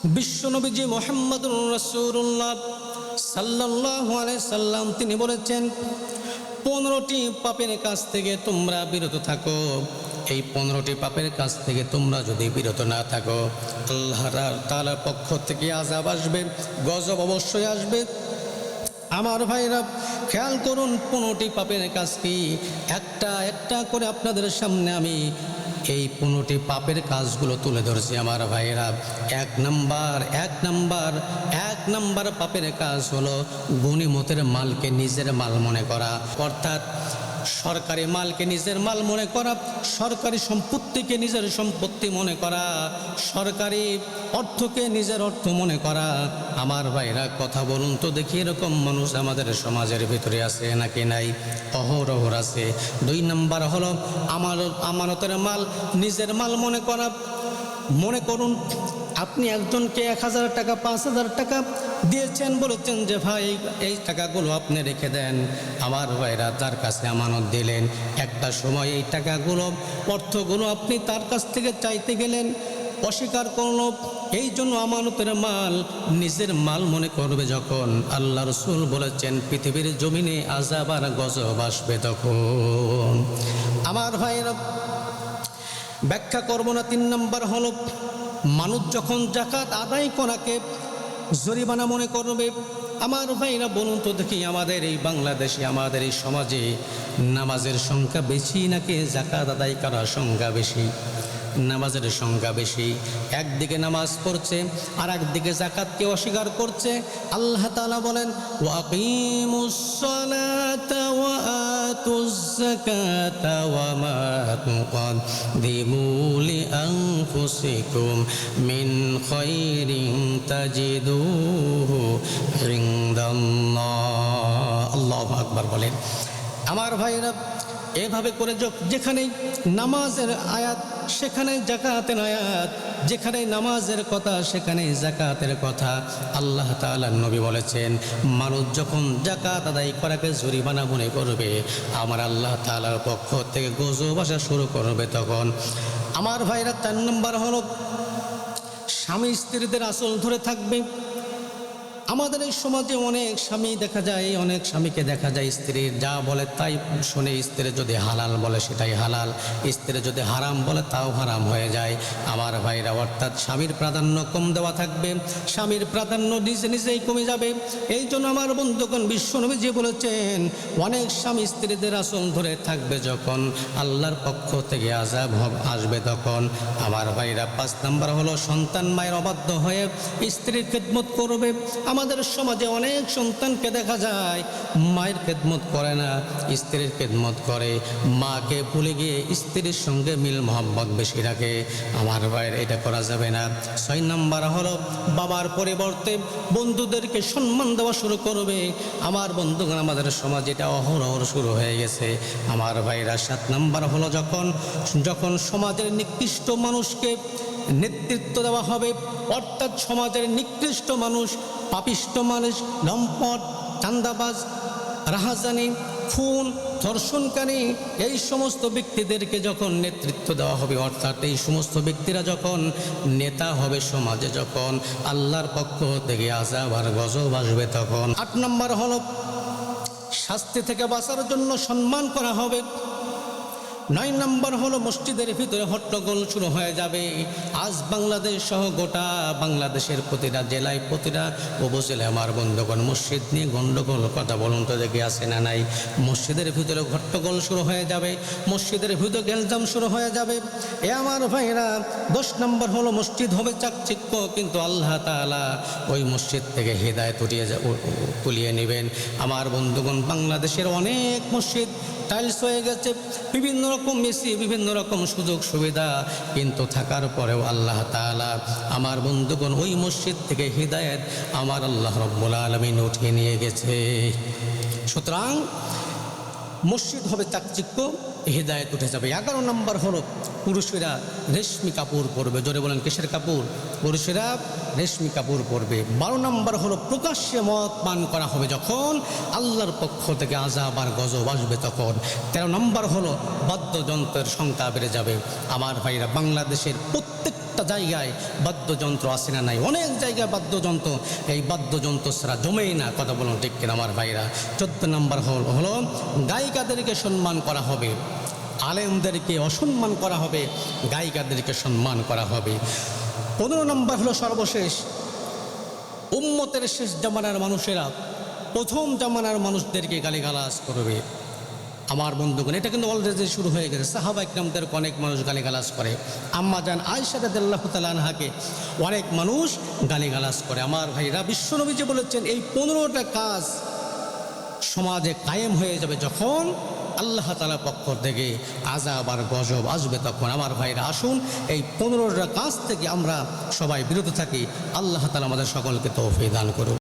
বিশ্বনবীজি মুহাম্মদুর রাসূলুল্লাহ সাল্লাল্লাহু আলাইহি সাল্লাম তিনি বলেছেন 15টি পাপের কাছ থেকে তোমরা বিরত থাকো। এই 15টি পাপের কাছ থেকে তোমরা যদি বিরত না থাকো, আল্লাহ তাআলার পক্ষ থেকে আযাব আসবে, গজব অবশ্যই আসবে। আমার ভাইরা খেয়াল করুন, 15টি পাপের কাজ কি, একটা একটা করে আপনাদের সামনে আমি এই 15টি পাপের কাজগুলো তুলে ধরছি। আমার ভাইরা এক নাম্বার পাপের কাজ হলো গনিমতের মালকে নিজের মাল মনে করা, অর্থাৎ সরকারি মালকে নিজের মাল মনে করা, সরকারি সম্পত্তিকে নিজের সম্পত্তি মনে করা, সরকারি অর্থকে নিজের অর্থ মনে করা। আমার ভাইরা কথা বলুন তো দেখি, এরকম মানুষ আমাদের সমাজের ভিতরে আছে নাকি নাই? অহরহ আছে। 2 নাম্বার হলো আমানতের মাল নিজের মাল মনে করা। মনে করুন আপনি একজনকে 1000 টাকা 5000 টাকা দিয়েছেন, বলেছেন যে ভাই এই টাকাগুলো আপনি রেখে দেন। আমার ভাইরা তার কাছে আমানত দিলেন, একটা সময় এই টাকাগুলো অর্থগুলো আপনি তার কাছ থেকে চাইতে গেলেন, অস্বীকার করল। এই জন্য আমানতের মাল নিজের মাল মনে করবে যখন, আল্লাহ রাসূল বলেছেন পৃথিবীর জমিনে আযাব আর গজব আসবে তখন। আমার ভাইরা ব্যাখ্যা করব না। 3 নাম্বার হলো মানুষ যখন যাকাত আদায় করাকে জরিমানা মনে করবে। আমার ভাইরা বলুন তো দেখি, আমাদের এই বাংলাদেশে, আমাদের এই সমাজে নামাজের সংখ্যা বেশি নাকি যাকাত আদায় করার সংখ্যা বেশি? নামাজের সংখ্যা বেশি। একদিকে নামাজ পড়ছে আর একদিকে যাকাতকে অস্বীকার করছে। আল্লাহ তাআলা বলেন ওয়াকিমুস সালাতা ওয়া আতুজ যাকাতা ওয়া মা তুকদ্দিমু লিআনফুসিকুম মিন খায়রিন তাজিদুহু ইনদাল্লাহ। আল্লাহু আকবার বলেন। আমার ভাইরা এভাবে করে যেখানেই নামাজের আয়াত সেখানে যাকাতের আয়াত, যেখানে নামাজের কথা সেখানে যাকাতের কথা। আল্লাহ তাআলার নবী বলেছেন মানুষ যখন যাকাত আদায় করাকে জরিমানা মনে করবে, আমার আল্লাহ তাআলার পক্ষ থেকে গজব আসা শুরু করবে তখন। আমার ভাইরা 4 নম্বর হলো স্বামী স্ত্রীদের আসল ধরে থাকবে। আমাদের এই সমাজে অনেক স্বামী দেখা যায়, অনেক স্বামীকে দেখা যায় স্ত্রীর যা বলে তাই শুনে। স্ত্রী যদি হালাল বলে সেটাই হালাল, স্ত্রী যদি হারাম বলে তাও হারাম হয়ে যায়। আমার ভাইরা অর্থাৎ স্বামীর প্রাধান্য কম দেওয়া থাকবে, স্বামীর প্রাধান্য নিজে নিজেই কমে যাবে। এই জন্য আমার বন্ধুগণ বিশ্বনবী যে বলেছেন অনেক স্বামী স্ত্রীদের আসল ধরে থাকবে যখন, আল্লাহর পক্ষ থেকে আযাব আসবে তখন। আমার ভাইরা 5 নাম্বার হলো সন্তান মায়ের অবাধ্য হয়ে স্ত্রীর খেদমত করবে। আমাদের সমাজে অনেক সন্তানকে দেখা যায় মায়ের খেদমত করে না, স্ত্রীর খেদমত করে, মাকে ভুলে গিয়ে স্ত্রীর সঙ্গে মিল মোহাম্মত বেশি রাখে। আমার ভাইয়ের এটা করা যাবে না। 6 নাম্বার হলো বাবার পরিবর্তে বন্ধুদেরকে সম্মান দেওয়া শুরু করবে। আমার বন্ধুগণ আমাদের সমাজে এটা অহরহ শুরু হয়ে গেছে। আমার ভাইরা 7 নাম্বার হলো যখন সমাজের নিকৃষ্ট মানুষকে নেতৃত্ব দেওয়া হবে, অর্থাৎ সমাজের নিকৃষ্ট মানুষ, পাপিষ্ট মানুষ, লম্পট, চাঁদাবাজ, রাহাজানি, খুন, ধর্ষণকারী, এই সমস্ত ব্যক্তিদেরকে যখন নেতৃত্ব দেওয়া হবে, অর্থাৎ এই সমস্ত ব্যক্তিরা যখন নেতা হবে সমাজে, যখন আল্লাহর পক্ষ থেকে আযাব আর গজব আসবে তখন। 8 নম্বর হলো শাস্তি থেকে বাঁচার জন্য সম্মান করা হবে। 9 নম্বর হলো মসজিদের ভিতরে হট্টগোল শুরু হয়ে যাবে। আজ বাংলাদেশ সহ গোটা বাংলাদেশের প্রতিটা জেলায়, প্রতিটা উপজেলায় আমার বন্ধুগণ মসজিদ নিয়ে গণ্ডগোল। কথা বলুন তো দেখি আছে না নাই? মসজিদের ভিতরে হট্টগোল শুরু হয়ে যাবে, মসজিদের ভিতরে গেলজাম শুরু হয়ে যাবে। এ আমার ভাইরা 10 নম্বর হলো মসজিদ হবে চাকচিক্য, কিন্তু আল্লাহ তাআলা ওই মসজিদ থেকে হেদায়েত তুলিয়ে নেবেন। আমার বন্ধুগণ বাংলাদেশের অনেক মসজিদ টাইলস হয়ে গেছে, বিভিন্ন রকম মেসি, বিভিন্ন রকম সুযোগ সুবিধা, কিন্তু থাকার পরেও আল্লাহ তাআলা আমার বন্ধুগণ ওই মসজিদ থেকে হিদায়াত আমার আল্লাহ রাব্বুল আলামিন উঠিয়ে নিয়ে গেছে। সুতরাং মসজিদ হবে চাকচিক্য, হিদায়াত উঠে যাবে। 11 নম্বর হলো পুরুষেরা রেশমি কাপড় পরবে। জোরে বলেন কিসের কাপড়? পুরুষেরা রেশমি কাপড় পরবে। 12 নম্বর হলো প্রকাশ্যে মদ পান করা হবে যখন, আল্লাহর পক্ষ থেকে আযাব আর গজব আসবে তখন। 13 নম্বর হলো বাদ্যযন্ত্রের সংখ্যা বেড়ে যাবে। আমার ভাইরা বাংলাদেশের প্রত্যেকটা প্রত্যেকটা জায়গায় বাদ্যযন্ত্র আসে না নাই, অনেক জায়গায় বাদ্যযন্ত্র, এই বাদ্যযন্ত্র ছাড়া জমেই না, কথা বলুন ঠিক কিনা আমার ভাইরা। 14 নম্বর হলো গায়িকাদেরকে সম্মান করা হবে, আলেমদেরকে অসম্মান করা হবে, গায়িকাদেরকে সম্মান করা হবে। 15 নম্বর হলো সর্বশেষ, উম্মতের শেষ জামানার মানুষেরা প্রথম জামানার মানুষদেরকে গালিগালাজ করবে। আমার বন্ধুগণ, এটা কিন্তু অলরেডি শুরু হয়ে গেছে। সাহাবা ইকরামদেরকে অনেক মানুষ গালিগালাজ করে, আম্মা জান আয়েশা রাদিয়াল্লাহু তাআলা আনহাকে অনেক মানুষ গালিগালাজ করে। আমার ভাইরা, বিশ্বনবীজি বলেছেন এই 15টা কাজ সমাজে কায়েম হয়ে যাবে যখন আল্লাহ তাআলার পক্ষ থেকে আযাব আর গজব আসবে তখন। আমার ভাইরা, আসুন এই 15টা কাজ থেকে আমরা সবাই বিরত থাকি। আল্লাহ তাআলা আমাদের সকলকে তৌফিক দান করুন।